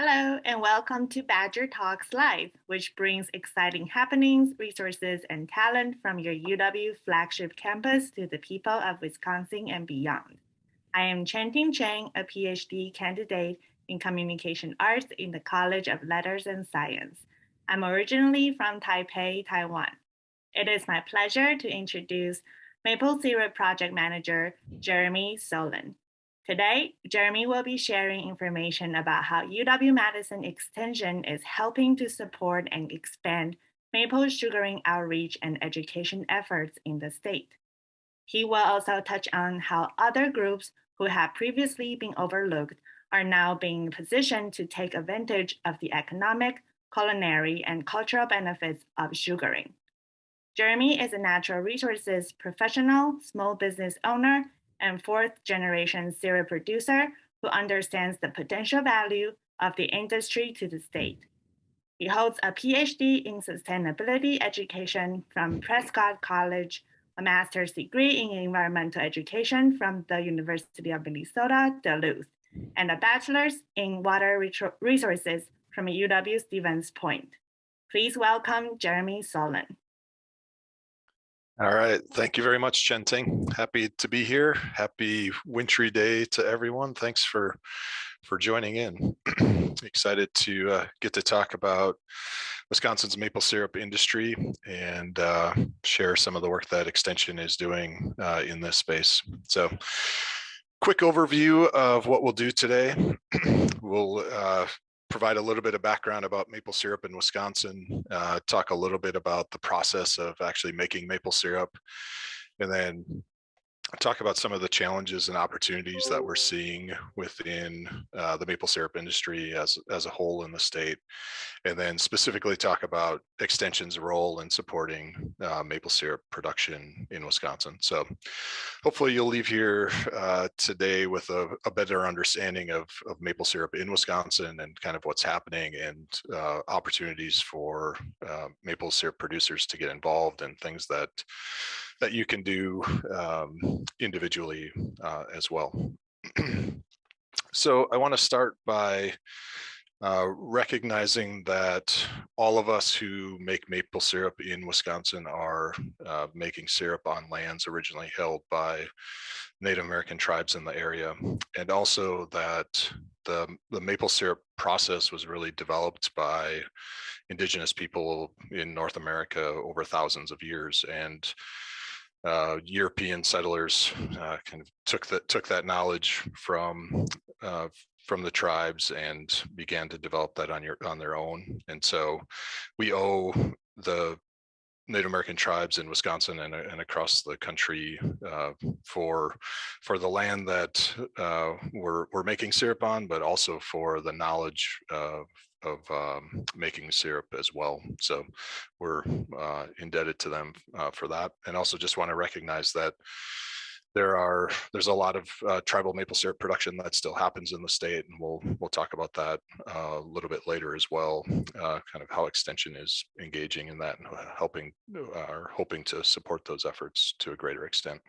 Hello, and welcome to Badger Talks Live, which brings exciting happenings, resources, and talent from your UW flagship campus to the people of Wisconsin and beyond. I am Chen-Ting Cheng, a PhD candidate in communication arts in the College of Letters and Science. I'm originally from Taipei, Taiwan. It is my pleasure to introduce Maple Syrup Project Manager Jeremy Solin. Today, Jeremy will be sharing information about how UW-Madison Extension is helping to support and expand maple sugaring outreach and education efforts in the state. He will also touch on how other groups who have previously been overlooked are now being positioned to take advantage of the economic, culinary, and cultural benefits of sugaring. Jeremy is a natural resources professional, small business owner, and fourth-generation syrup producer who understands the potential value of the industry to the state. He holds a PhD in sustainability education from Prescott College, a master's degree in environmental education from the University of Minnesota, Duluth, and a bachelor's in water resources from UW-Stevens Point. Please welcome Jeremy Solin. All right, thank you very much, Chen-Ting. Happy to be here. Happy wintry day to everyone. Thanks for joining in. Excited to get to talk about Wisconsin's maple syrup industry and share some of the work that Extension is doing in this space. So, quick overview of what we'll do today. We'll provide a little bit of background about maple syrup in Wisconsin, talk a little bit about the process of actually making maple syrup, and then talk about some of the challenges and opportunities that we're seeing within the maple syrup industry as a whole in the state, and then specifically talk about Extension's role in supporting maple syrup production in Wisconsin. So hopefully you'll leave here today with a better understanding of maple syrup in Wisconsin and kind of what's happening and opportunities for maple syrup producers to get involved and things that you can do individually as well. So I want to start by recognizing that all of us who make maple syrup in Wisconsin are making syrup on lands originally held by Native American tribes in the area, and also that the maple syrup process was really developed by indigenous people in North America over thousands of years, and European settlers kind of took that knowledge from the tribes and began to develop that on their own. And so we owe the Native American tribes in Wisconsin and across the country for the land that we're making syrup on, but also for the knowledge of making syrup as well. So we're indebted to them for that, and also just want to recognize that there's a lot of tribal maple syrup production that still happens in the state, and we'll talk about that a little bit later as well, kind of how Extension is engaging in that and hoping to support those efforts to a greater extent.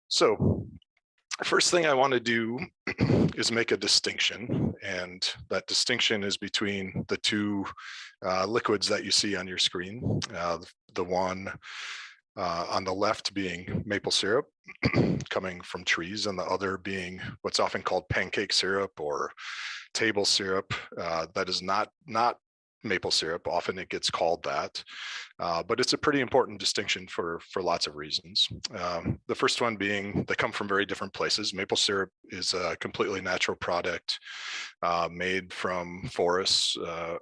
So first thing I want to do is make a distinction, and that distinction is between the two liquids that you see on your screen. The one on the left being maple syrup coming from trees, and the other being what's often called pancake syrup or table syrup. That is not maple syrup. Often it gets called that, but it's a pretty important distinction for lots of reasons. The first one being they come from very different places. Maple syrup is a completely natural product made from forests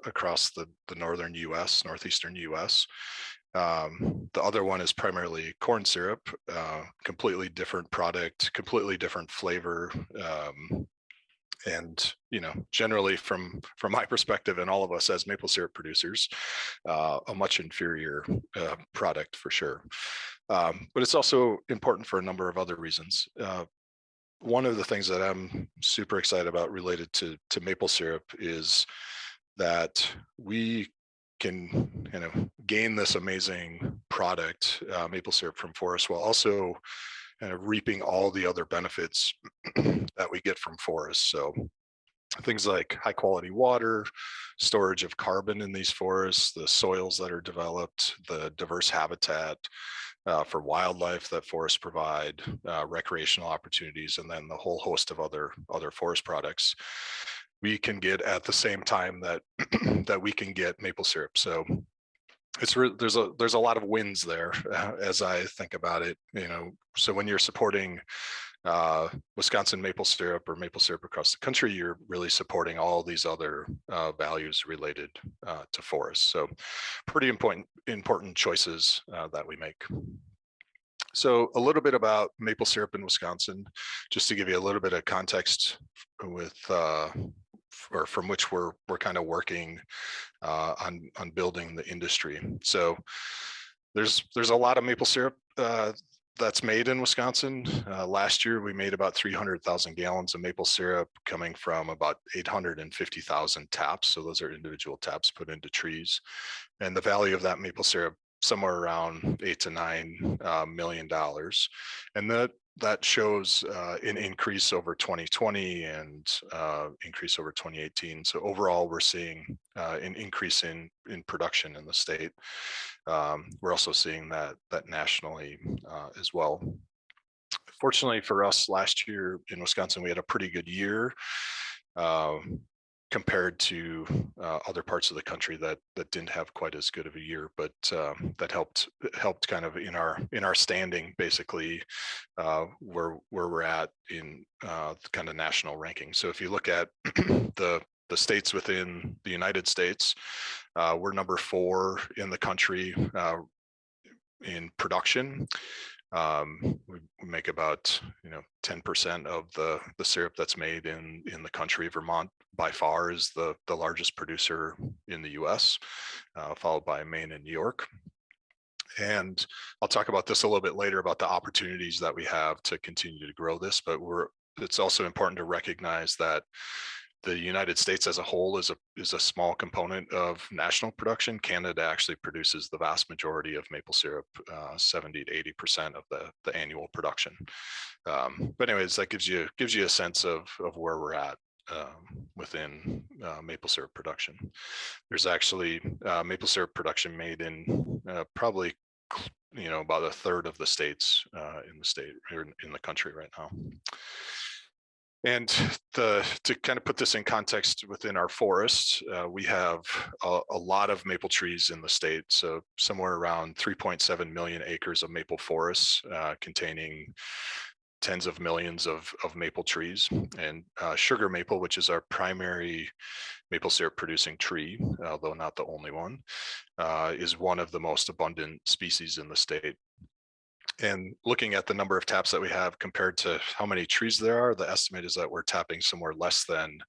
across the northern US, northeastern US. The other one is primarily corn syrup, completely different product, completely different flavor. And generally from my perspective and all of us as maple syrup producers, a much inferior product for sure. But it's also important for a number of other reasons. One of the things that I'm super excited about related to maple syrup is that we can gain this amazing product, maple syrup from forests, while also kind of reaping all the other benefits that we get from forests. So Things like high quality water, storage of carbon in these forests, the soils that are developed, the diverse habitat for wildlife that forests provide, recreational opportunities, and then the whole host of other forest products we can get at the same time that that we can get maple syrup. So there's a lot of wins there as I think about it. So when you're supporting Wisconsin maple syrup or maple syrup across the country, you're really supporting all these other values related to forests. So pretty important choices that we make. So a little bit about maple syrup in Wisconsin, just to give you a little bit of context with or from which we're kind of working on building the industry. So there's a lot of maple syrup that's made in Wisconsin. Last year, we made about 300,000 gallons of maple syrup coming from about 850,000 taps. So those are individual taps put into trees. And the value of that maple syrup, somewhere around $8 to $9 million. And that shows an increase over 2020 and increase over 2018. So overall, we're seeing an increase in production in the state. We're also seeing that nationally as well. Fortunately for us, last year in Wisconsin, we had a pretty good year compared to other parts of the country that didn't have quite as good of a year, but that helped kind of in our standing, basically where we're at in kind of national ranking. So if you look at the states within the United States, we're number 4 in the country in production. We make about 10% of the syrup that's made in the country. Vermont by far is the largest producer in the US, followed by Maine and New York. And I'll talk about this a little bit later about the opportunities that we have to continue to grow this, but it's also important to recognize that the United States as a whole is a small component of national production. Canada actually produces the vast majority of maple syrup, 70 to 80% of the annual production. But anyways, that gives you a sense of where we're at within maple syrup production. There's actually maple syrup production made in probably about a third of the states in the country right now. And to kind of put this in context within our forests, we have a lot of maple trees in the state. So somewhere around 3.7 million acres of maple forests containing tens of millions of maple trees. And sugar maple, which is our primary maple syrup producing tree, although not the only one, is one of the most abundant species in the state. And looking at the number of taps that we have compared to how many trees there are, the estimate is that we're tapping somewhere less than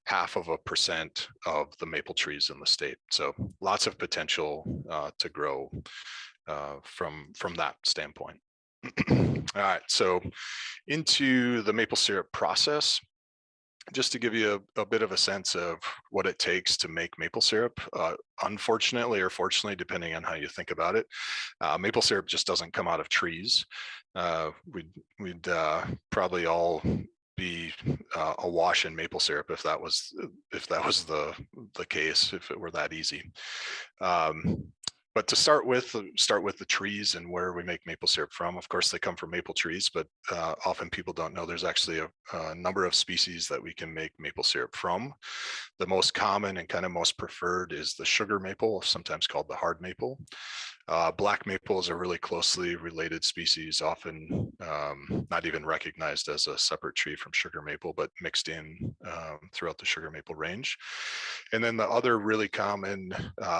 0.5% of the maple trees in the state. So lots of potential to grow from that standpoint. All right, so into the maple syrup process. Just to give you a bit of a sense of what it takes to make maple syrup, unfortunately or fortunately, depending on how you think about it, maple syrup just doesn't come out of trees. We'd probably all be awash in maple syrup if that was the case, if it were that easy. But to start with the trees and where we make maple syrup from. Of course, they come from maple trees, but often people don't know there's actually a number of species that we can make maple syrup from. The most common and kind of most preferred is the sugar maple, sometimes called the hard maple. Black maple is a really closely related species, often not even recognized as a separate tree from sugar maple, but mixed in throughout the sugar maple range. And then the other really common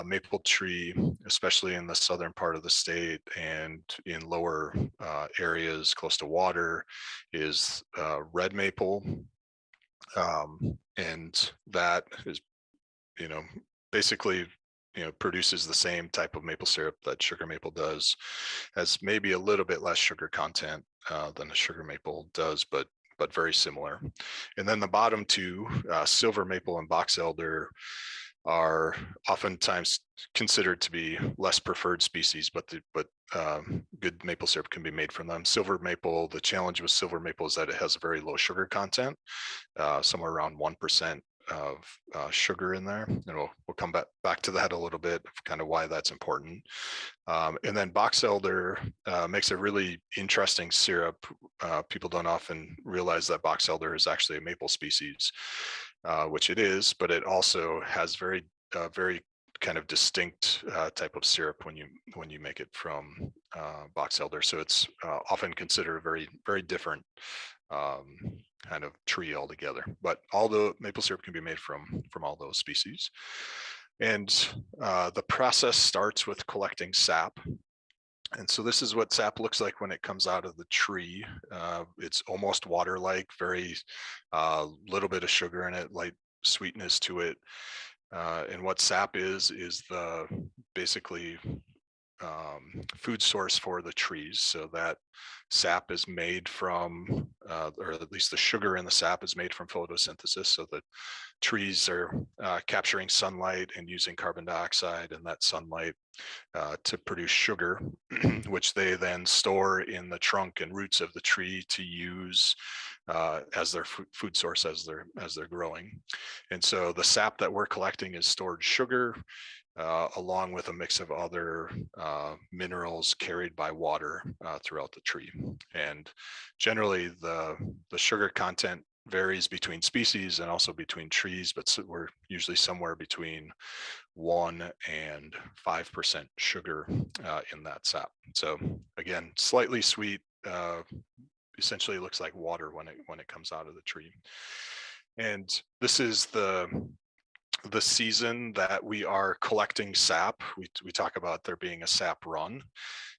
maple tree, especially in the southern part of the state and in lower areas close to water, is red maple. And that is, basically produces the same type of maple syrup that sugar maple does, has maybe a little bit less sugar content than a sugar maple does, but very similar. And then the bottom two, silver maple and box elder, are oftentimes considered to be less preferred species, but good maple syrup can be made from them. Silver maple, the challenge with silver maple is that it has a very low sugar content, somewhere around 1% sugar in there, and we'll come back to that a little bit, kind of why that's important. And then box elder makes a really interesting syrup. People don't often realize that box elder is actually a maple species, which it is, but it also has very kind of distinct type of syrup when you make it from box elder. So it's often considered a very different kind of tree altogether. But all the maple syrup can be made from all those species. And the process starts with collecting sap. And so this is what sap looks like when it comes out of the tree. It's almost water-like, very little bit of sugar in it, light sweetness to it. And what sap is the basically food source for the trees. So that sap is made from, or at least the sugar in the sap is made from photosynthesis. So the trees are capturing sunlight and using carbon dioxide and that sunlight to produce sugar, which they then store in the trunk and roots of the tree to use as their food source as they're growing. And so the sap that we're collecting is stored sugar, along with a mix of other minerals carried by water throughout the tree. And generally the sugar content varies between species and also between trees, but we're usually somewhere between 1 and 5% sugar in that sap. So again, slightly sweet, essentially looks like water when it comes out of the tree. And this is the season that we are collecting sap. We talk about there being a sap run.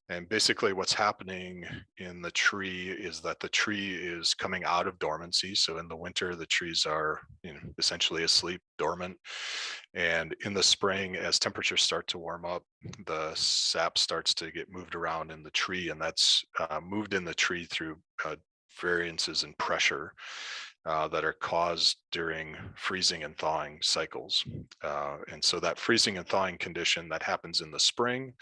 And basically what's happening in the tree is that the tree is coming out of dormancy. So in the winter, the trees are essentially asleep, dormant. And in the spring, as temperatures start to warm up, the sap starts to get moved around in the tree, and that's moved in the tree through variances in pressure that are caused during freezing and thawing cycles. And so that freezing and thawing condition that happens in the spring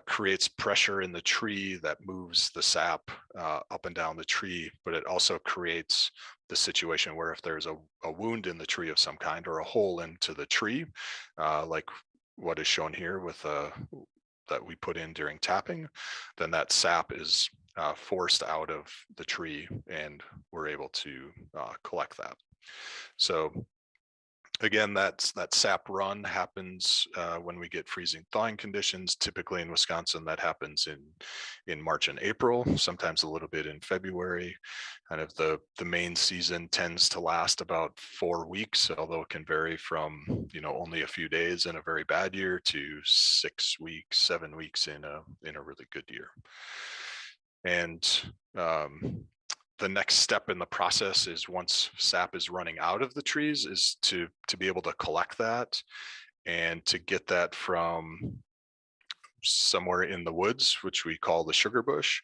creates pressure in the tree that moves the sap up and down the tree, but it also creates the situation where if there's a wound in the tree of some kind or a hole into the tree, like what is shown here with that we put in during tapping, then that sap is forced out of the tree and we're able to collect that. So again, that sap run happens when we get freezing thawing conditions. Typically in Wisconsin, that happens in March and April, sometimes a little bit in February. Kind of the main season tends to last about 4 weeks, although it can vary from only a few days in a very bad year to 6 weeks, 7 weeks in a really good year. And the next step in the process is, once sap is running out of the trees, is to be able to collect that and to get that from somewhere in the woods, which we call the sugar bush,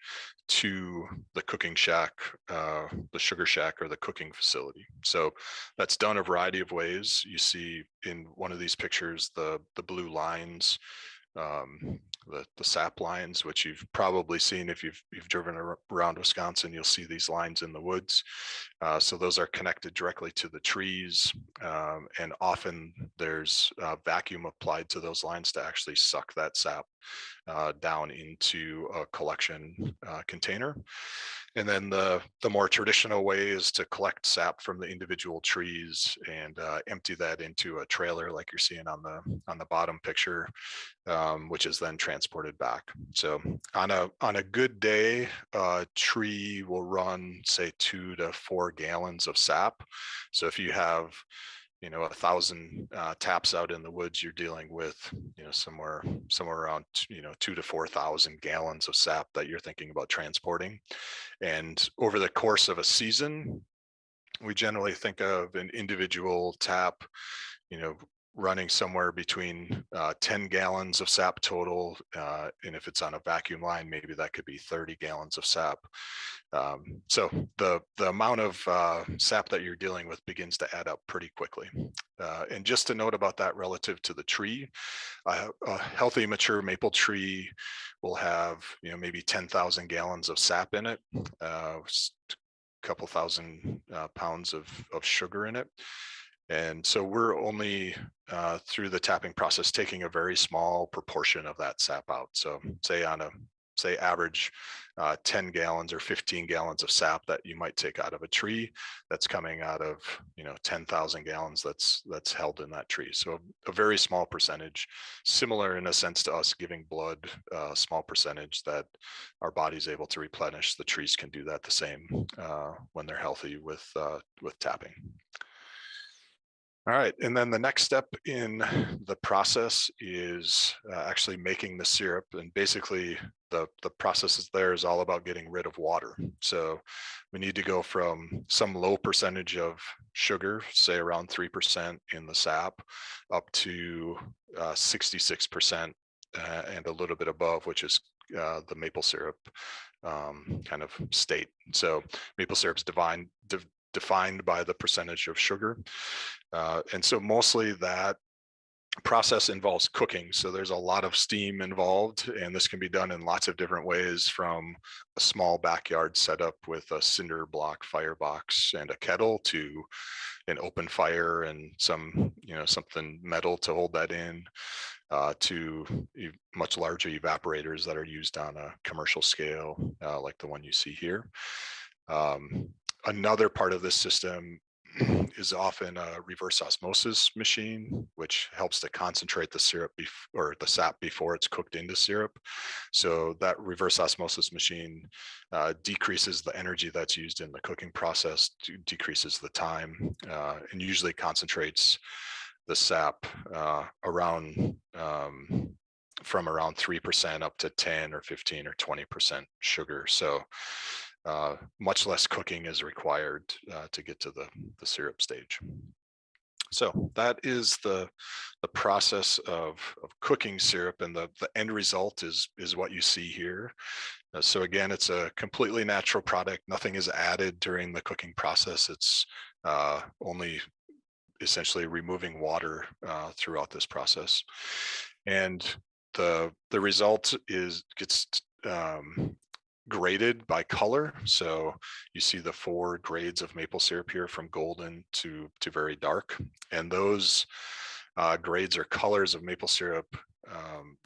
to the cooking shack, the sugar shack, or the cooking facility. So that's done a variety of ways. You see in one of these pictures the blue lines, the sap lines, which you've probably seen if you've driven around Wisconsin. You'll see these lines in the woods. So those are connected directly to the trees, and often there's vacuum applied to those lines to actually suck that sap down into a collection container. And then the more traditional way is to collect sap from the individual trees and empty that into a trailer, like you're seeing on the bottom picture, which is then transported back. So on a good day, a tree will run, say, 2 to 4 gallons of sap. So if you have 1,000 taps out in the woods, you're dealing with somewhere around 2,000 to 4,000 gallons of sap that you're thinking about transporting. And over the course of a season, we generally think of an individual tap running somewhere between 10 gallons of sap total, and if it's on a vacuum line, maybe that could be 30 gallons of sap. So the amount of sap that you're dealing with begins to add up pretty quickly. And just a note about that relative to the tree, a healthy mature maple tree will have maybe 10,000 gallons of sap in it, a couple thousand pounds of sugar in it. And so we're only through the tapping process taking a very small proportion of that sap out. So say average 10 gallons or 15 gallons of sap that you might take out of a tree, that's coming out of 10,000 gallons that's held in that tree. So a very small percentage, similar in a sense to us giving blood, a small percentage that our body's able to replenish. The trees can do that the same when they're healthy with tapping. All right, and then the next step in the process is actually making the syrup. And basically the process there is all about getting rid of water. So we need to go from some low percentage of sugar, say around 3% in the sap, up to 66% and a little bit above, which is the maple syrup kind of state. So maple syrup is defined by the percentage of sugar. And so mostly that process involves cooking. So there's a lot of steam involved, and this can be done in lots of different ways, from a small backyard setup with a cinder block firebox and a kettle to an open fire and something metal to hold that in, to much larger evaporators that are used on a commercial scale, like the one you see here. Another part of this system is often a reverse osmosis machine, which helps to concentrate the syrup or the sap before it's cooked into syrup. So that reverse osmosis machine decreases the energy that's used in the cooking process, decreases the time, and usually concentrates the sap from around 3% up to 10 or 15 or 20% sugar. So much less cooking is required to get to the syrup stage. So that is the process of cooking syrup, and the end result is what you see here. So again, it's a completely natural product. Nothing is added during the cooking process. It's only essentially removing water throughout this process. And the result gets graded by color. So you see the 4 grades of maple syrup here, from golden to very dark. And those grades or colors of maple syrup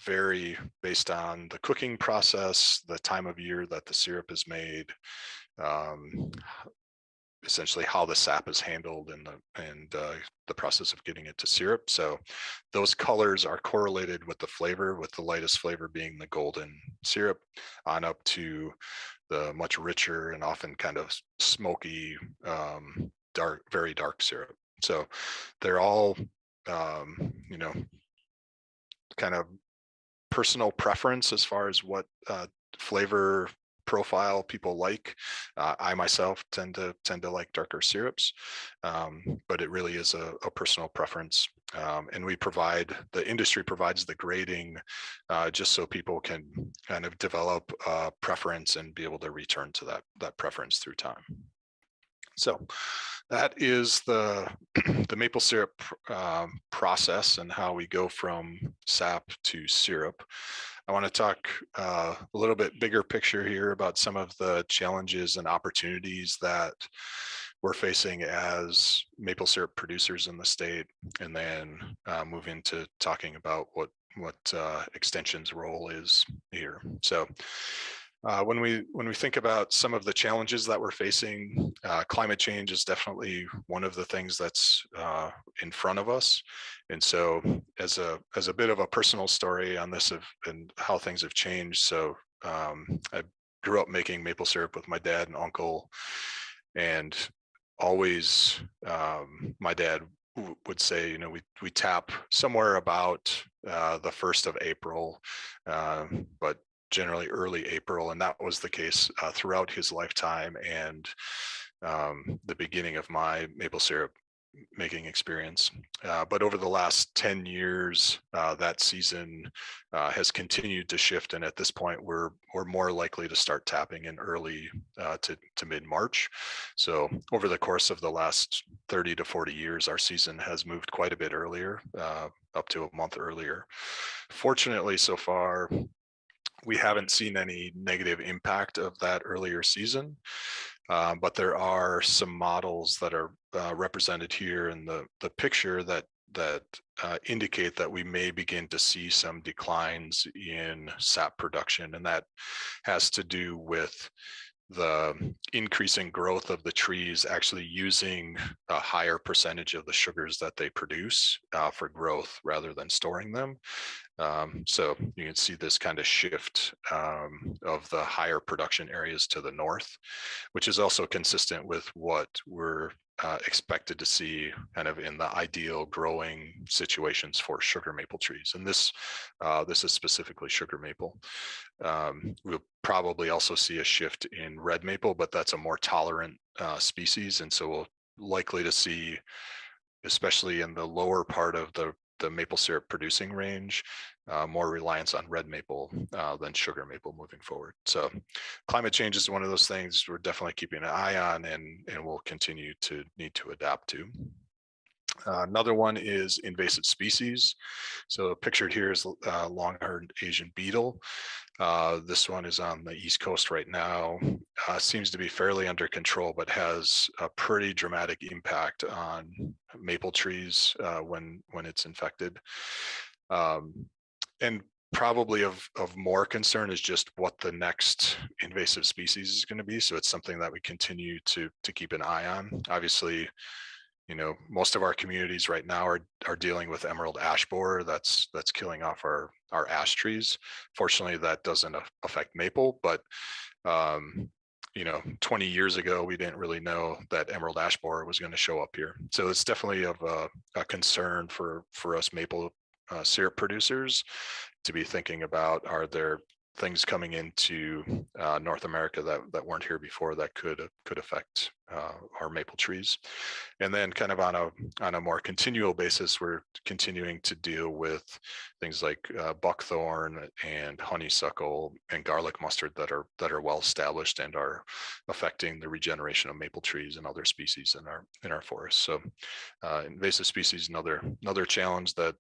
vary based on the cooking process, the time of year that the syrup is made, essentially how the sap is handled and the process of getting it to syrup. So those colors are correlated with the flavor, with the lightest flavor being the golden syrup, on up to the much richer and often kind of smoky, dark, very dark syrup. So they're all, kind of personal preference as far as what flavor profile people like. I myself tend to like darker syrups, but it really is a personal preference. And the industry provides the grading just so people can kind of develop a preference and be able to return to that preference through time. So that is the maple syrup process and how we go from sap to syrup. I want to talk a little bit bigger picture here about some of the challenges and opportunities that we're facing as maple syrup producers in the state, and then move into talking about what Extension's role is here. So when we think about some of the challenges that we're facing, climate change is definitely one of the things that's in front of us. And so as a bit of a personal story on this and how things have changed. So I grew up making maple syrup with my dad and uncle, and always my dad would say, we tap somewhere about the 1st of April, but generally early April. And that was the case throughout his lifetime and the beginning of my maple syrup making experience. But over the last 10 years, that season has continued to shift. And at this point, we're more likely to start tapping in early to mid-March. So over the course of the last 30 to 40 years, our season has moved quite a bit earlier, up to a month earlier. Fortunately, so far, we haven't seen any negative impact of that earlier season. But there are some models that are represented here in the picture that indicate that we may begin to see some declines in sap production, and that has to do with the increasing growth of the trees actually using a higher percentage of the sugars that they produce for growth rather than storing them. So you can see this kind of shift of the higher production areas to the north, which is also consistent with what we're expected to see kind of in the ideal growing situations for sugar maple trees. And this is specifically sugar maple. We'll probably also see a shift in red maple, but that's a more tolerant species. And so we'll likely to see, especially in the lower part of the maple syrup producing range, more reliance on red maple than sugar maple moving forward. So climate change is one of those things we're definitely keeping an eye on, and we'll continue to need to adapt to. Another one is invasive species. So pictured here is long-horned Asian beetle. This one is on the East Coast right now. Seems to be fairly under control, but has a pretty dramatic impact on maple trees when it's infected. And probably of more concern is just what the next invasive species is going to be. So it's something that we continue to keep an eye on. Obviously, most of our communities right now are dealing with emerald ash borer that's killing off our ash trees. Fortunately, that doesn't affect maple, but 20 years ago, we didn't really know that emerald ash borer was going to show up here. So it's definitely of a concern for us maple syrup producers to be thinking about, are there things coming into North America that weren't here before that could affect our maple trees. And then kind of on a more continual basis, we're continuing to deal with things like buckthorn and honeysuckle and garlic mustard that are well established and are affecting the regeneration of maple trees and other species in our forests. So invasive species, another challenge that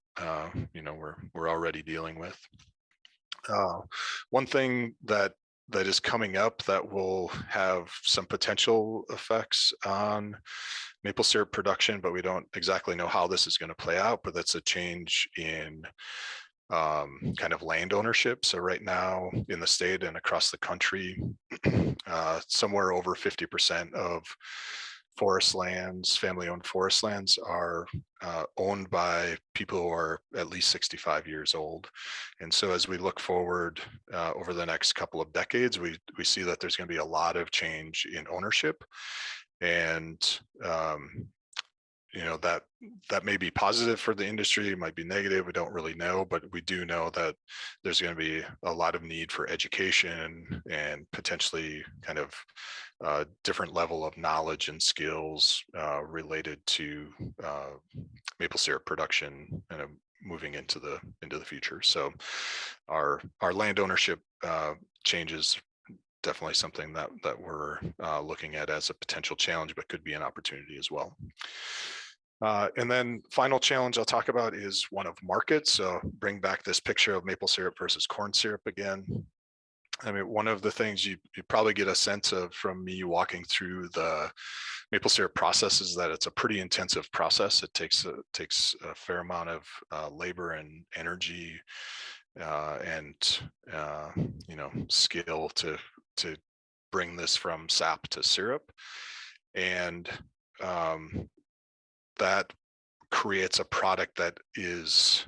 we're already dealing with. One thing that is coming up that will have some potential effects on maple syrup production, but we don't exactly know how this is going to play out, but that's a change in kind of land ownership. So right now in the state and across the country, somewhere over 50% of forest lands, family-owned forest lands, are owned by people who are at least 65 years old. And so as we look forward over the next couple of decades, we see that there's going to be a lot of change in ownership. And that may be positive for the industry, it might be negative, we don't really know, but we do know that there's going to be a lot of need for education and potentially kind of different level of knowledge and skills related to maple syrup production and moving into the future. So our land ownership changes, definitely something that we're looking at as a potential challenge, but could be an opportunity as well. And then final challenge I'll talk about is one of markets. So bring back this picture of maple syrup versus corn syrup again. I mean, one of the things you probably get a sense of from me walking through the maple syrup process is that it's a pretty intensive process. It takes a fair amount of labor and energy and skill to bring this from sap to syrup, and that creates a product that is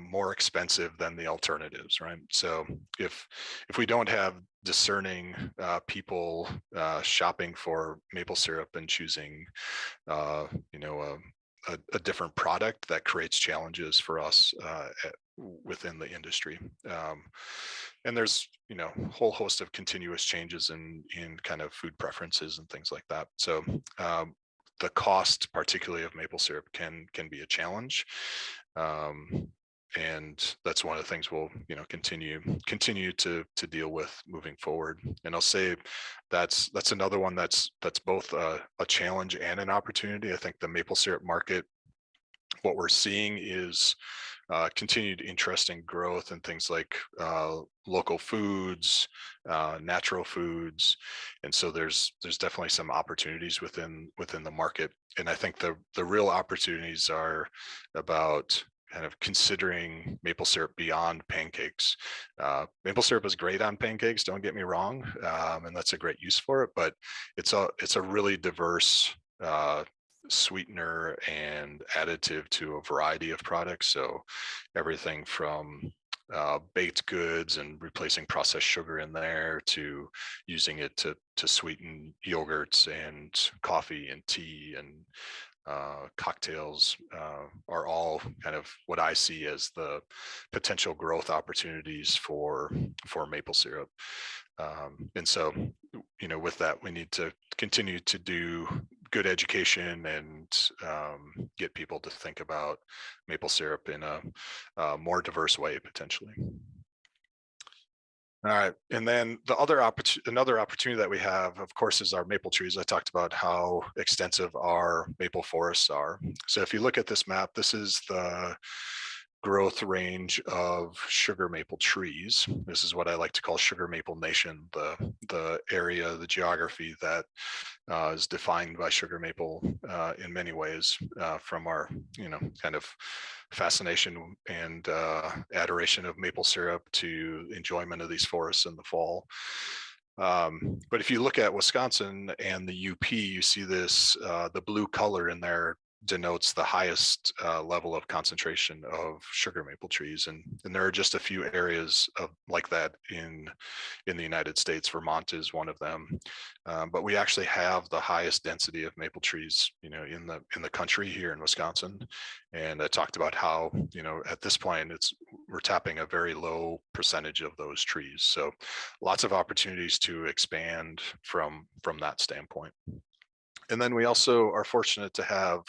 more expensive than the alternatives, right? So if we don't have discerning people shopping for maple syrup and choosing a different product, that creates challenges for us within the industry. And there's a whole host of continuous changes in kind of food preferences and things like that. So the cost, particularly of maple syrup, can be a challenge, and that's one of the things we'll continue to deal with moving forward. And I'll say that's another one that's both a challenge and an opportunity. I think the maple syrup market what we're seeing is continued interesting growth in things like local foods, natural foods, and so there's definitely some opportunities within the market. And I think the real opportunities are about kind of considering maple syrup beyond pancakes. Maple syrup is great on pancakes, don't get me wrong, and that's a great use for it. But it's a really diverse sweetener and additive to a variety of products. So everything from baked goods and replacing processed sugar in there to using it to sweeten yogurts and coffee and tea and cocktails are all kind of what I see as the potential growth opportunities for maple syrup. And so, with that, we need to continue to do good education and get people to think about maple syrup in a more diverse way, potentially. All right, and then another opportunity that we have, of course, is our maple trees. I talked about how extensive our maple forests are. So if you look at this map, this is the growth range of sugar maple trees. This is what I like to call sugar maple nation, the area, the geography that is defined by sugar maple in many ways, from our kind of fascination and adoration of maple syrup to enjoyment of these forests in the fall. But if you look at Wisconsin and the UP, you see this, the blue color in there denotes the highest level of concentration of sugar maple trees, and there are just a few areas like that in the United States. Vermont is one of them, but we actually have the highest density of maple trees, in the country here in Wisconsin. And I talked about how at this point we're tapping a very low percentage of those trees, so lots of opportunities to expand from that standpoint. And then we also are fortunate to have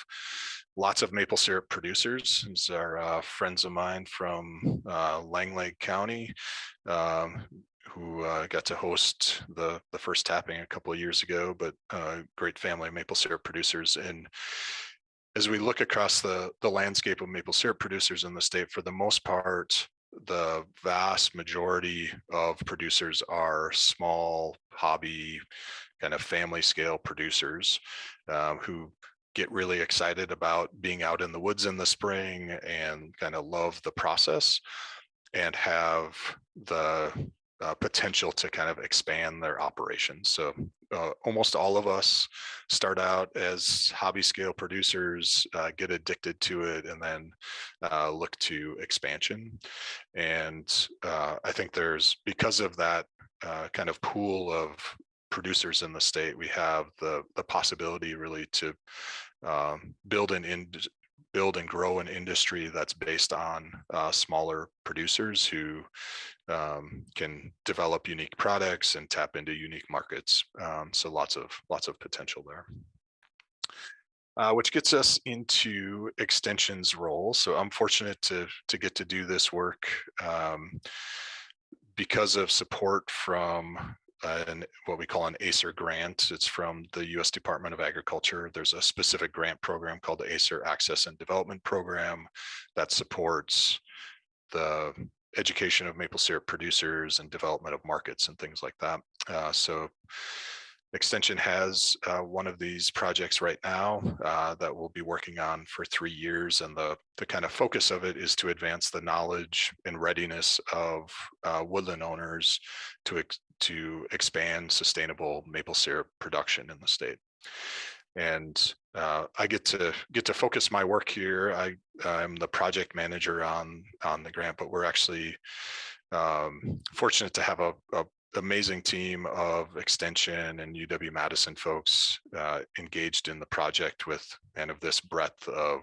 lots of maple syrup producers. These are friends of mine from Langley County, who got to host the first tapping a couple of years ago, but great family of maple syrup producers. And as we look across the landscape of maple syrup producers in the state, for the most part, the vast majority of producers are small hobby kind of family scale producers who get really excited about being out in the woods in the spring and kind of love the process and have the potential to kind of expand their operations. So almost all of us start out as hobby scale producers, get addicted to it, and then look to expansion. And I think because of that kind of pool of producers in the state, we have the possibility really to build and grow an industry that's based on smaller producers who can develop unique products and tap into unique markets. So lots of potential there. Which gets us into Extension's role. So I'm fortunate to get to do this work because of support from what we call an ACER grant. It's from the U.S. Department of Agriculture. There's a specific grant program called the ACER Access and Development Program that supports the education of maple syrup producers and development of markets and things like that. So Extension has one of these projects right now that we'll be working on for 3 years, and the kind of focus of it is to advance the knowledge and readiness of woodland owners to expand sustainable maple syrup production in the state. And I get to focus my work here. I'm the project manager on the grant, but we're actually fortunate to have a amazing team of Extension and UW-Madison folks engaged in the project with kind of this breadth of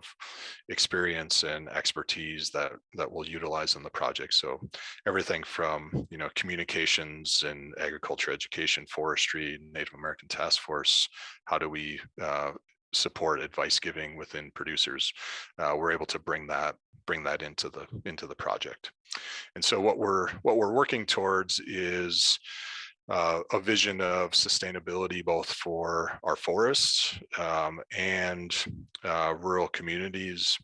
experience and expertise that we'll utilize in the project. So everything from communications and agriculture education, forestry, Native American task force, how do we support advice giving within producers, we're able to bring that into the project. And so what we're working towards is a vision of sustainability both for our forests and rural communities,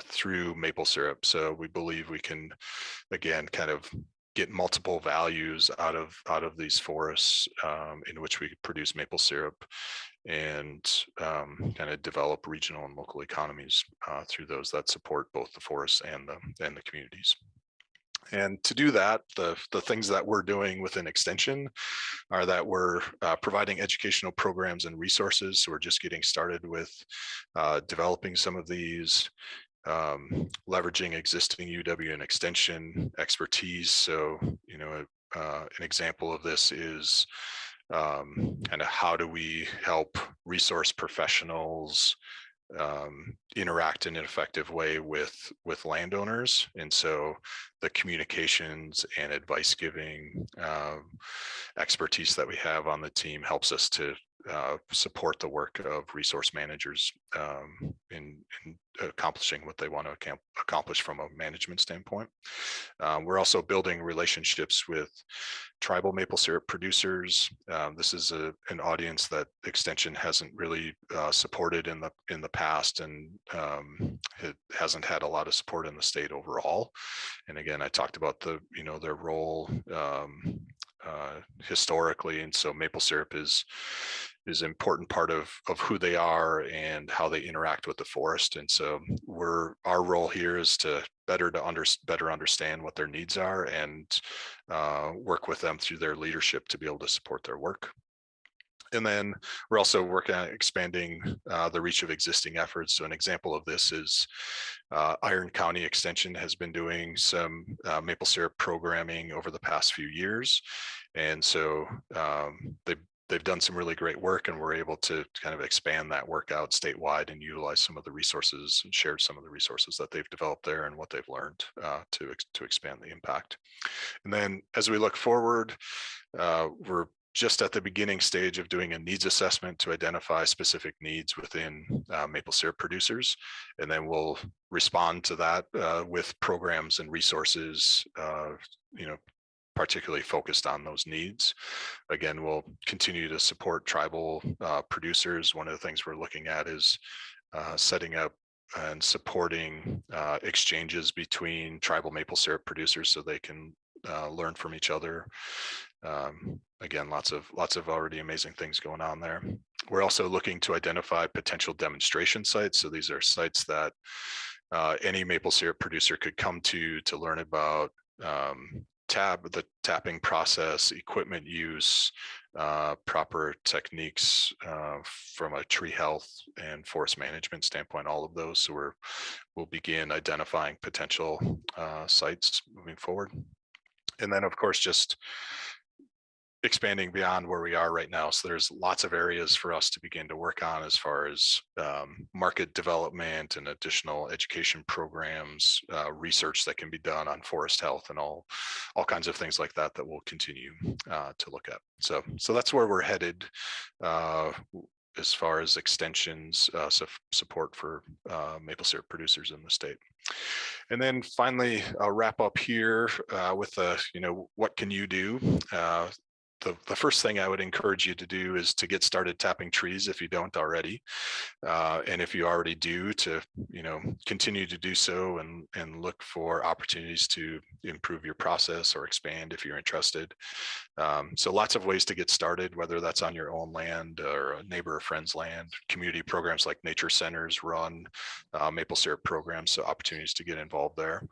through maple syrup. So we believe we can, again, kind of get multiple values out of these forests in which we produce maple syrup, and kind of develop regional and local economies through those that support both the forests and the communities. And to do that, the things that we're doing within Extension are that we're providing educational programs and resources. So we're just getting started with developing some of these, leveraging existing UW and Extension expertise. So, an example of this is kind of how do we help resource professionals interact in an effective way with landowners. And so the communications and advice giving expertise that we have on the team helps us to support the work of resource managers in accomplishing what they want to accomplish from a management standpoint. We're also building relationships with tribal maple syrup producers. This is an audience that Extension hasn't really supported in the past, and it hasn't had a lot of support in the state overall. And again, I talked about their role historically, and so maple syrup is an important part of who they are and how they interact with the forest. And so our role here is to better understand what their needs are and work with them through their leadership to be able to support their work. And then we're also working on expanding the reach of existing efforts. So an example of this is Iron County Extension has been doing some maple syrup programming over the past few years. And so they've done some really great work, and we're able to kind of expand that work out statewide and utilize some of the resources and share some of the resources that they've developed there and what they've learned to expand the impact. And then as we look forward, we're just at the beginning stage of doing a needs assessment to identify specific needs within maple syrup producers. And then we'll respond to that with programs and resources, particularly focused on those needs. Again, we'll continue to support tribal producers. One of the things we're looking at is setting up and supporting exchanges between tribal maple syrup producers so they can learn from each other. Again, lots of already amazing things going on there. We're also looking to identify potential demonstration sites. So these are sites that any maple syrup producer could come to learn about the tapping process, equipment use, proper techniques from a tree health and forest management standpoint, all of those. So we'll begin identifying potential sites moving forward. And then, of course, just expanding beyond where we are right now. So there's lots of areas for us to begin to work on as far as market development and additional education programs, research that can be done on forest health and all kinds of things like that we'll continue to look at. So that's where we're headed as far as Extension's support for maple syrup producers in the state. And then finally, I'll wrap up here with what can you do? The first thing I would encourage you to do is to get started tapping trees if you don't already. And if you already do, to continue to do so and look for opportunities to improve your process or expand if you're interested. So lots of ways to get started, whether that's on your own land or a neighbor or friend's land. Community programs like nature centers run maple syrup programs, so opportunities to get involved there.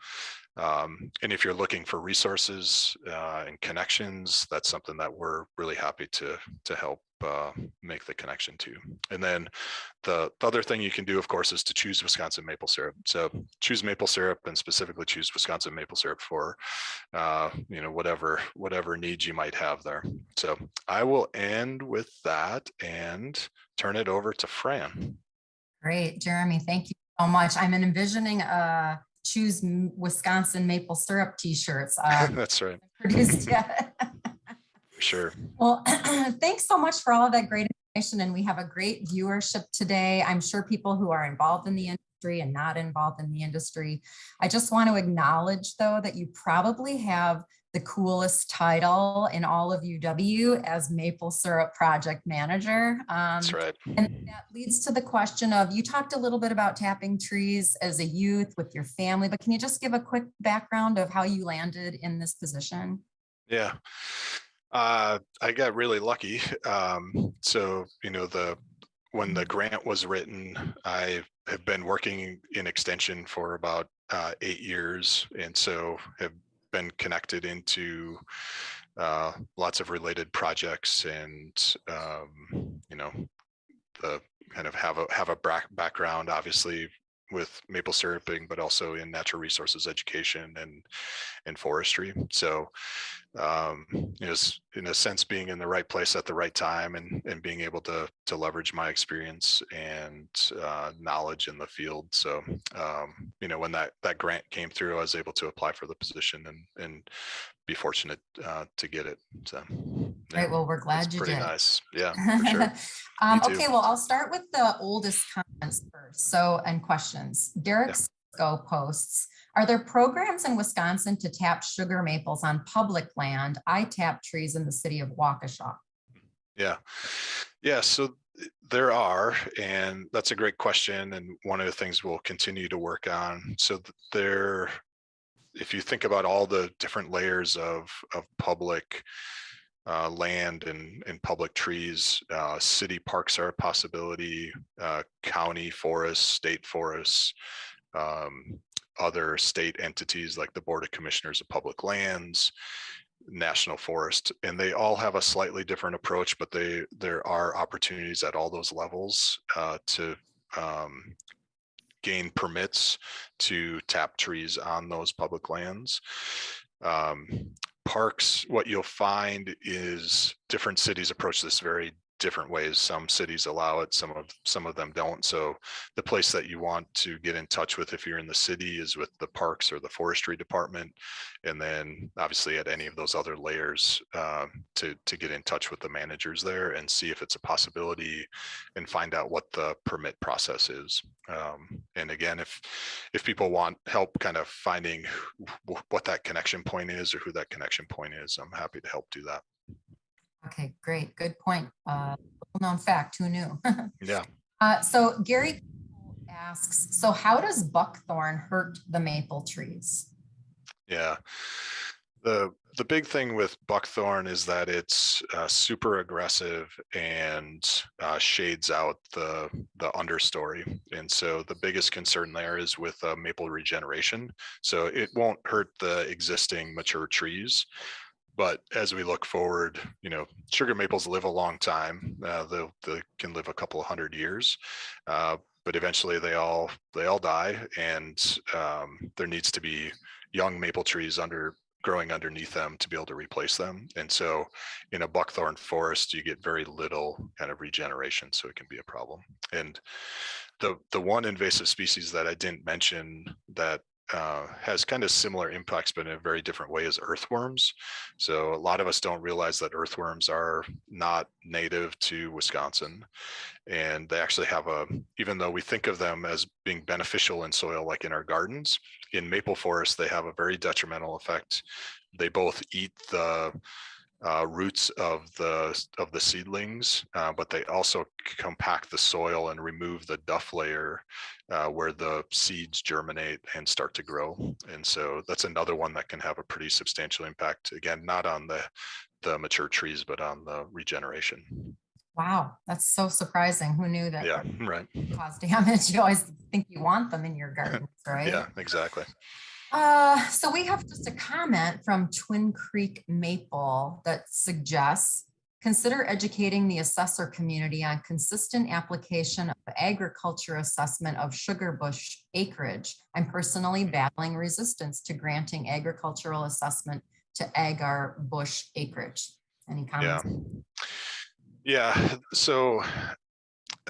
And if you're looking for resources and connections, that's something that we're really happy to help make the connection to. And then the other thing you can do, of course, is to choose Wisconsin maple syrup. So choose maple syrup, and specifically choose Wisconsin maple syrup for whatever needs you might have there. So I will end with that and turn it over to Fran. Great, Jeremy, thank you so much. I'm envisioning choose Wisconsin maple syrup t-shirts. That's right. Produced yet. Sure. Well, thanks so much for all of that great information. And we have a great viewership today. I'm sure people who are involved in the industry and not involved in the industry. I just want to acknowledge, though, that you probably have the coolest title in all of UW as maple syrup project manager. That's right. And that leads to the question of, you talked a little bit about tapping trees as a youth with your family, but can you just give a quick background of how you landed in this position? Yeah. I got really lucky. So, when the grant was written, I have been working in extension for about 8 years. And so have been connected into lots of related projects, and the kind of have a background, obviously, with maple syruping, but also in natural resources education and forestry. So in a sense, being in the right place at the right time, and being able to leverage my experience and knowledge in the field. So when that grant came through, I was able to apply for the position and be fortunate to get it. So yeah. Right. Well, we're glad you pretty did. Nice. Yeah, for sure. Okay. Well, I'll start with the oldest comments first. And questions. Derek Sisco posts, are there programs in Wisconsin to tap sugar maples on public land? I tap trees in the city of Waukesha. Yeah. So there are, and that's a great question. And one of the things we'll continue to work on. So if you think about all the different layers of public land and public trees, city parks are a possibility, county forests, state forests, other state entities like the Board of Commissioners of Public Lands, National Forest, and they all have a slightly different approach, but there are opportunities at all those levels to gain permits to tap trees on those public lands. Parks, what you'll find is different cities approach this very different ways. Some cities allow it, some of them don't. So the place that you want to get in touch with if you're in the city is with the parks or the forestry department, and then obviously at any of those other layers to get in touch with the managers there and see if it's a possibility and find out what the permit process is. And again, if people want help kind of finding what that connection point is or who that connection point is, I'm happy to help do that. Okay, great. Good point. Known fact, who knew? Yeah. So Gary asks, so how does buckthorn hurt the maple trees? Yeah. The big thing with buckthorn is that it's super aggressive and shades out the understory. And so the biggest concern there is with maple regeneration. So it won't hurt the existing mature trees. But as we look forward, sugar maples live a long time. They can live a couple of 100 years, but eventually they all die, and there needs to be young maple trees growing underneath them to be able to replace them. And so in a buckthorn forest, you get very little kind of regeneration, so it can be a problem. And the one invasive species that I didn't mention that has kind of similar impacts, but in a very different way, is earthworms. So a lot of us don't realize that earthworms are not native to Wisconsin. And they actually have even though we think of them as being beneficial in soil, like in our gardens, in maple forests, they have a very detrimental effect. They both eat the roots of the seedlings, but they also compact the soil and remove the duff layer where the seeds germinate and start to grow. And so that's another one that can have a pretty substantial impact, again, not on the mature trees, but on the regeneration. Wow, that's so surprising. Who knew that? Yeah, right. Cause damage. You always think you want them in your gardens, right? Yeah, exactly. So we have just a comment from Twin Creek Maple that suggests, consider educating the assessor community on consistent application of agriculture assessment of sugar bush acreage. I'm personally battling resistance to granting agricultural assessment to agar bush acreage. Any comments? Yeah. So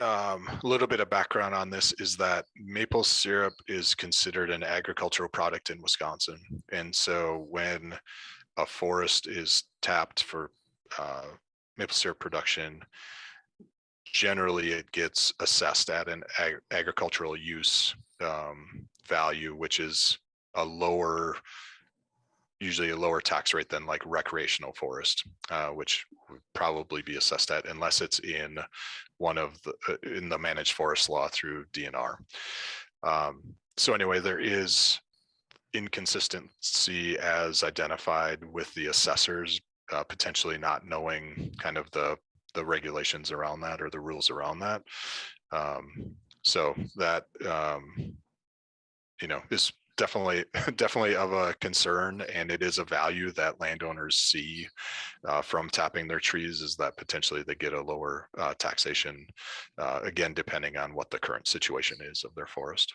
a little bit of background on this is that maple syrup is considered an agricultural product in Wisconsin. And so when a forest is tapped for maple syrup production, generally it gets assessed at an agricultural use value, which is a lower usually a lower tax rate than like recreational forest, which would probably be assessed at unless it's in one of the in the managed forest law through DNR. So anyway, there is inconsistency as identified with the assessors potentially not knowing kind of the regulations around that or the rules around that. So that is definitely of a concern, and it is a value that landowners see from tapping their trees, is that potentially they get a lower taxation, again, depending on what the current situation is of their forest.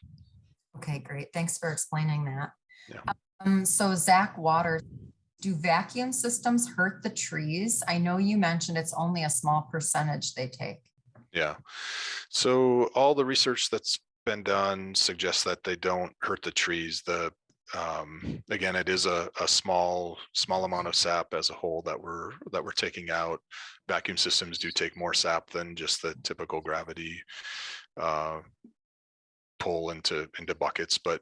Okay, great. Thanks for explaining that. Yeah. So Zach Waters, do vacuum systems hurt the trees? I know you mentioned it's only a small percentage they take. Yeah. So all the research that's been done suggests that they don't hurt the trees. Again, it is a small amount of sap as a whole that we're taking out. Vacuum systems do take more sap than just the typical gravity pull into buckets, but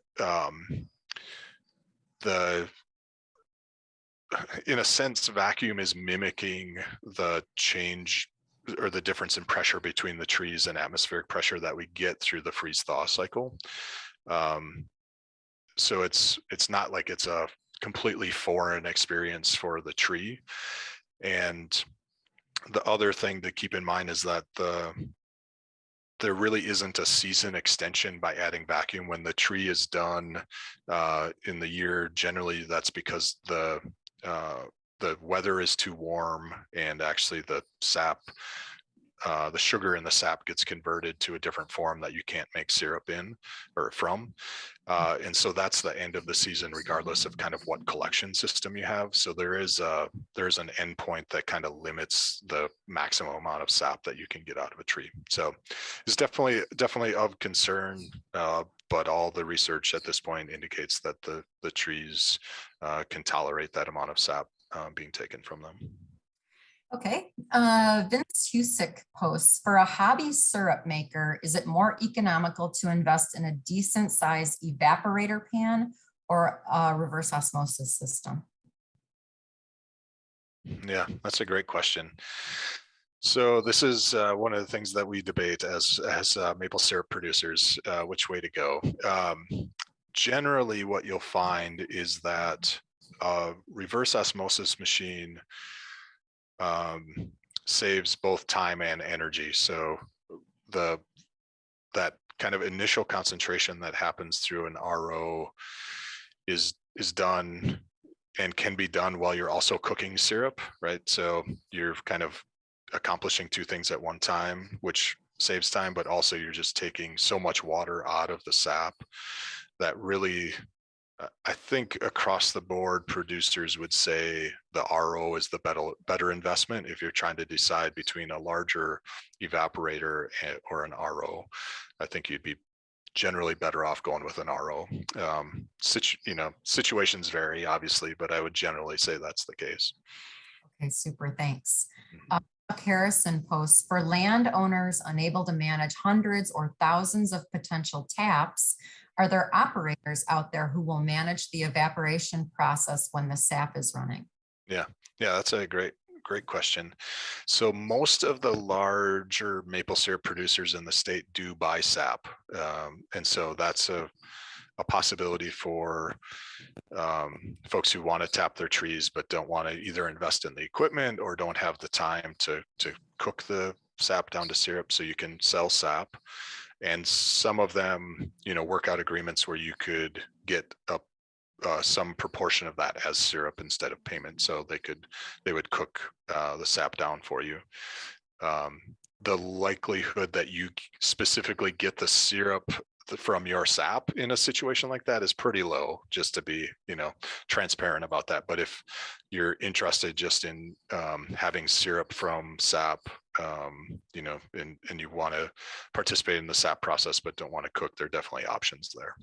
in a sense, vacuum is mimicking the change or the difference in pressure between the trees and atmospheric pressure that we get through the freeze-thaw cycle. So it's not like it's a completely foreign experience for the tree. And the other thing to keep in mind is that there really isn't a season extension by adding vacuum. When the tree is done in the year, generally that's because the weather is too warm, and actually the sap, the sugar in the sap gets converted to a different form that you can't make syrup in or from. And so that's the end of the season, regardless of kind of what collection system you have. So there's an endpoint that kind of limits the maximum amount of sap that you can get out of a tree. So it's definitely of concern, but all the research at this point indicates that the trees can tolerate that amount of sap being taken from them. Okay, Vince Husick posts, for a hobby syrup maker, is it more economical to invest in a decent sized evaporator pan or a reverse osmosis system? Yeah, that's a great question. So this is one of the things that we debate as maple syrup producers, which way to go. Generally, what you'll find is that a reverse osmosis machine saves both time and energy. So that kind of initial concentration that happens through an RO is done and can be done while you're also cooking syrup, right? So you're kind of accomplishing two things at one time, which saves time, but also you're just taking so much water out of the sap that really, I think across the board, producers would say the RO is the better investment if you're trying to decide between a larger evaporator or an RO. I think you'd be generally better off going with an RO. Situations vary, obviously, but I would generally say that's the case. Okay, super, thanks. Chuck Harrison posts, for landowners unable to manage hundreds or thousands of potential taps, are there operators out there who will manage the evaporation process when the sap is running? Yeah, that's a great question. So most of the larger maple syrup producers in the state do buy sap. And so that's a possibility for folks who want to tap their trees, but don't want to either invest in the equipment or don't have the time to cook the sap down to syrup. So you can sell sap. And some of them, work out agreements where you could get some proportion of that as syrup instead of payment. So they would cook the sap down for you. The likelihood that you specifically get the syrup from your sap in a situation like that is pretty low, just to be, transparent about that. But if you're interested just in having syrup from sap, and you want to participate in the sap process, but don't want to cook, there are definitely options there.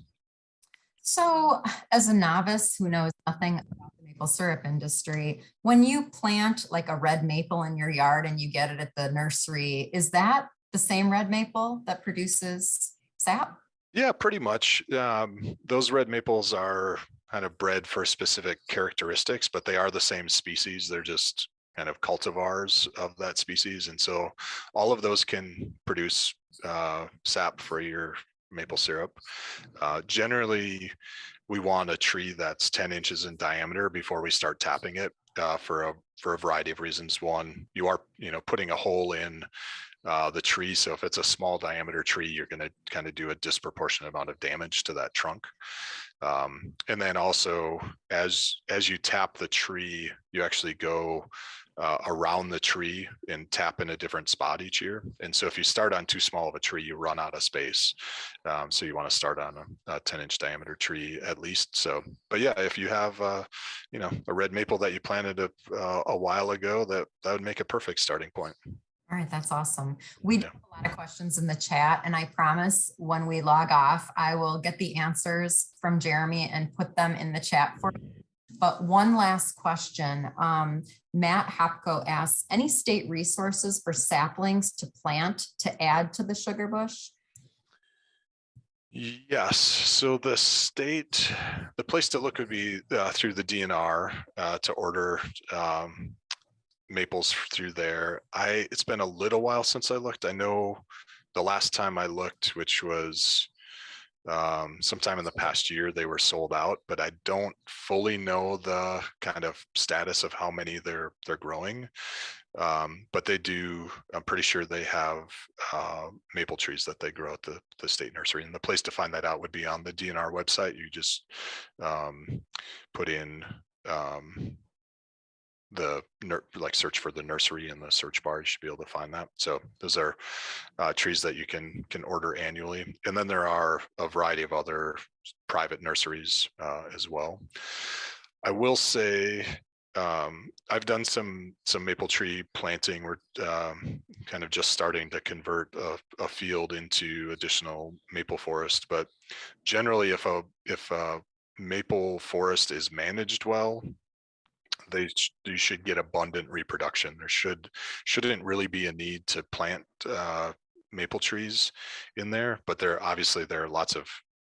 So as a novice who knows nothing about the maple syrup industry, when you plant like a red maple in your yard and you get it at the nursery, is that the same red maple that produces sap? Yeah, pretty much. Those red maples are kind of bred for specific characteristics, but they are the same species. They're just kind of cultivars of that species. And so all of those can produce sap for your maple syrup. Generally, we want a tree that's 10 inches in diameter before we start tapping it for a variety of reasons. One, you are putting a hole in the tree. So if it's a small diameter tree, you're going to kind of do a disproportionate amount of damage to that trunk. And then also, as you tap the tree, you actually go around the tree and tap in a different spot each year. And so if you start on too small of a tree, you run out of space. So you want to start on a 10-inch diameter tree at least. So, but yeah, if you have a red maple that you planted a while ago, that would make a perfect starting point. All right, that's awesome. We do have a lot of questions in the chat, and I promise when we log off, I will get the answers from Jeremy and put them in the chat for you. But one last question. Matt Hopko asks, any state resources for saplings to plant to add to the sugar bush? Yes. So the place to look would be through the DNR to order maples through there. It's been a little while since I looked. I know the last time I looked, which was sometime in the past year, they were sold out, but I don't fully know the kind of status of how many they're growing. But they do, I'm pretty sure they have maple trees that they grow at the state nursery. And the place to find that out would be on the DNR website. You just put in search for the nursery in the search bar. You should be able to find that. So those are trees that you can order annually. And then there are a variety of other private nurseries as well. I will say I've done some maple tree planting. We're kind of just starting to convert a field into additional maple forest. But generally, if a maple forest is managed well, you should get abundant reproduction. There shouldn't really be a need to plant maple trees in there, but there are lots of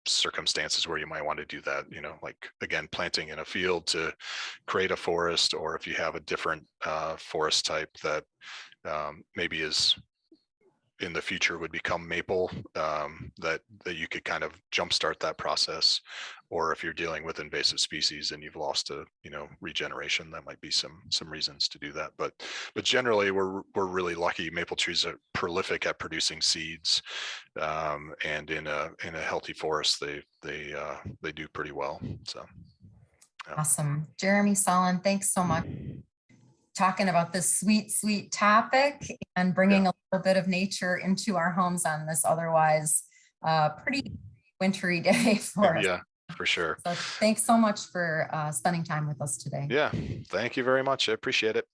circumstances where you might want to do that, like again, planting in a field to create a forest, or if you have a different forest type that maybe is in the future would become maple, that you could kind of jumpstart that process. Or if you're dealing with invasive species and you've lost regeneration, that might be some reasons to do that. But generally, we're really lucky. Maple trees are prolific at producing seeds, and in a healthy forest, they do pretty well. So yeah. Awesome, Jeremy Solin, thanks so much. Talking about this sweet topic and bringing a little bit of nature into our homes on this otherwise pretty wintry day for us. Yeah, for sure. So thanks so much for spending time with us today. Yeah, thank you very much. I appreciate it.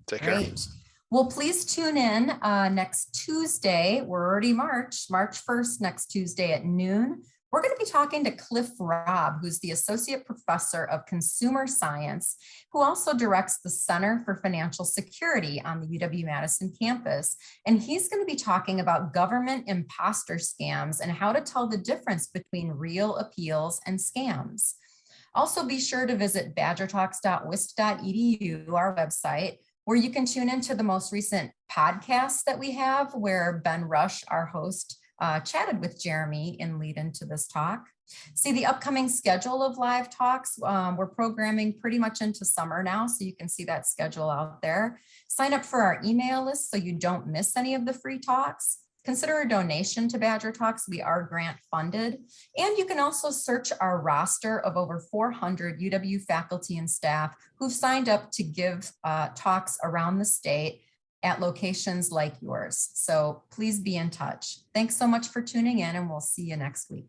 Take care. Well, please tune in next Tuesday. We're already March 1st, next Tuesday at noon. We're going to be talking to Cliff Robb, who's the Associate Professor of Consumer Science, who also directs the Center for Financial Security on the UW-Madison campus. And he's going to be talking about government imposter scams and how to tell the difference between real appeals and scams. Also, be sure to visit badgertalks.wisc.edu, our website, where you can tune into the most recent podcast that we have, where Ben Rush, our host, chatted with Jeremy in lead into this talk. See the upcoming schedule of live talks. We're programming pretty much into summer now, so you can see that schedule out there. Sign up for our email list so you don't miss any of the free talks. Consider a donation to Badger Talks. We are grant funded. And you can also search our roster of over 400 UW faculty and staff who've signed up to give talks around the state at locations like yours. So please be in touch. Thanks so much for tuning in, and we'll see you next week.